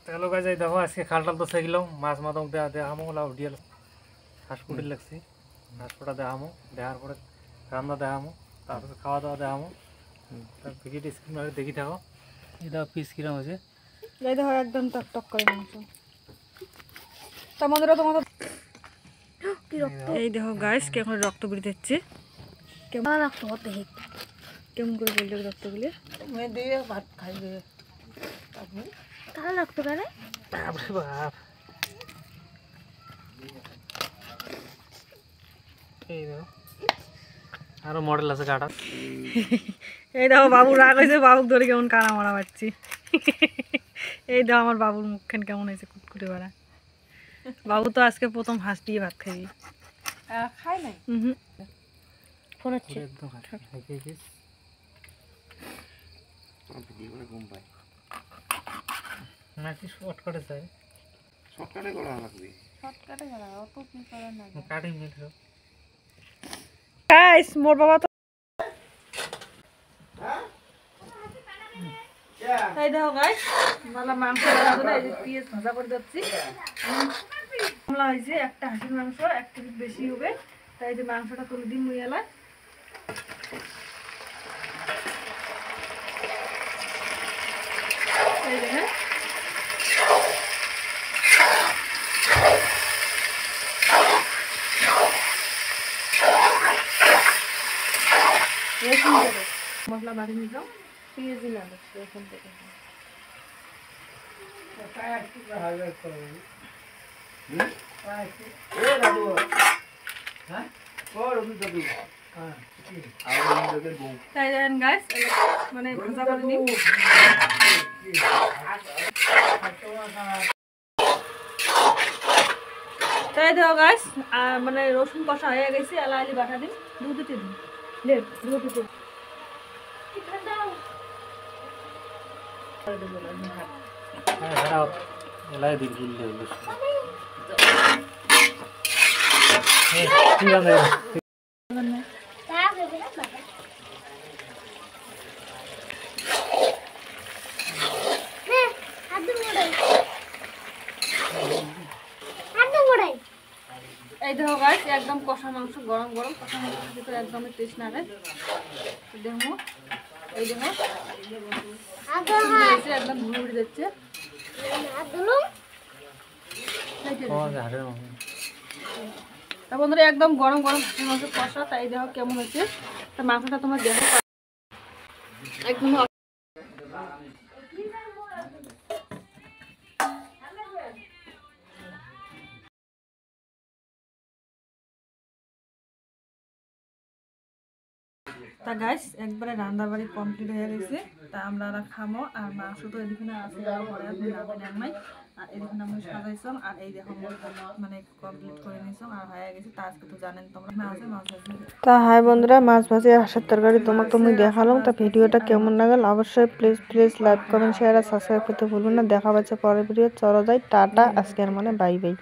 Hello guys, এই দেখো আজকে খালটাল তো শিখলাম, মাছ মাদক দেখামো, লাউ ডিয়াল হাঁস কুটির লাগছি, হাঁস কোটা দেখামো, দেখার পরে রান্না দেখামো, তারপরে খাওয়া দাওয়া দেখামো। তার ভিডিওটি স্ক্রিন মারে দেখি থাকো। এই দেখো পিস কিরম হয়েছে, এই দেখো একদম টক টক করে মাংস। তোমাদের এই দেখো গাইস কেমন রক্ত বেরিয়ে যাচ্ছে, কেমন রক্ত হতে কেমন করে বললে রক্তগুলি দিয়ে ভাত খাইবে আপনি কারা রক্ত করে বাপরে বাপ। এই দেখো আরো মডেল আছে কাটা। এই দেখো বাবু রাগ হয়েছে, বাবুক ধরে কেমন কানা মারা পাচ্ছি। এই দেখো আমার বাবুর মুখখান কেমন হয়েছে কুটকুটে বাড়া। বাবু তো আজকে প্রথম হাঁস দিয়ে ভাত খাইবি। খাই নাই ফোন হচ্ছে নাকি শর্টকাটে চাই, শর্টকাটে করা লাগবে, শর্টকাটে করা অত কি করা না কাটিং মিল। গাইস মোর বাবা তো এই দেখো গাইস মালা মাংস রান্না করে এই যে পেঁয়াজ ভাজা করে দিচ্ছি। মামলা হয়েছে একটা হাঁসের মাংস, এক কেজি বেশি হবে, তাই যে মাংসটা তুলে দিন মুইয়ালা। এই দেখেন মশলা বাড়ি নিলাম, পেঁয়াজ দিলাম এখান থেকে। তাই দেখেন গাইস মানে ভাজা করে নিই। তাই দেখো গাইস মানে রসুন কষা হয়ে গেছে, এলাইলি বাটা দিন, দুধ দিন লেট দুধ দিন। এলাই দিন গুললে হলো এই দেখো গাইস একদম কষা মাংস, গরম গরম কষা মাংস ভিতরে একদমই টেস্ট না রে। দেখো এই দেখো একদম ঘুরে যাচ্ছে। তা বন্ধুরা একদম গরম গরম হাঁসের মাংস কষা, তাই দেখো কেমন হচ্ছে। তা মাংসটা তোমার দেখো একদম তা গাইস একবারে রান্না বাড়ি কমপ্লিট হয়ে গেছে। তা আমরা খামো, আর মাংস তো এদিকে আছে পরে আপনি নামাই, আর এদিকে আমি সাজাইছাম, আর এই দেখো মানে কমপ্লিট করে নিয়েছাম আর হয়ে গেছে। তা আজকে তো জানেন তোমরা মাছ ভাজি। তা হাই বন্ধুরা, মাছ ভাজি আর হাঁসের তরকারি তোমাকে তুমি দেখালাম। তা ভিডিওটা কেমন লাগল অবশ্যই প্লিজ লাইক কমেন্ট শেয়ার আর সাবস্ক্রাইব করতে ভুলবেন না। দেখা পাচ্ছে পরের ভিডিও। চলো যাই, টাটা, আজকের মানে বাই বাই।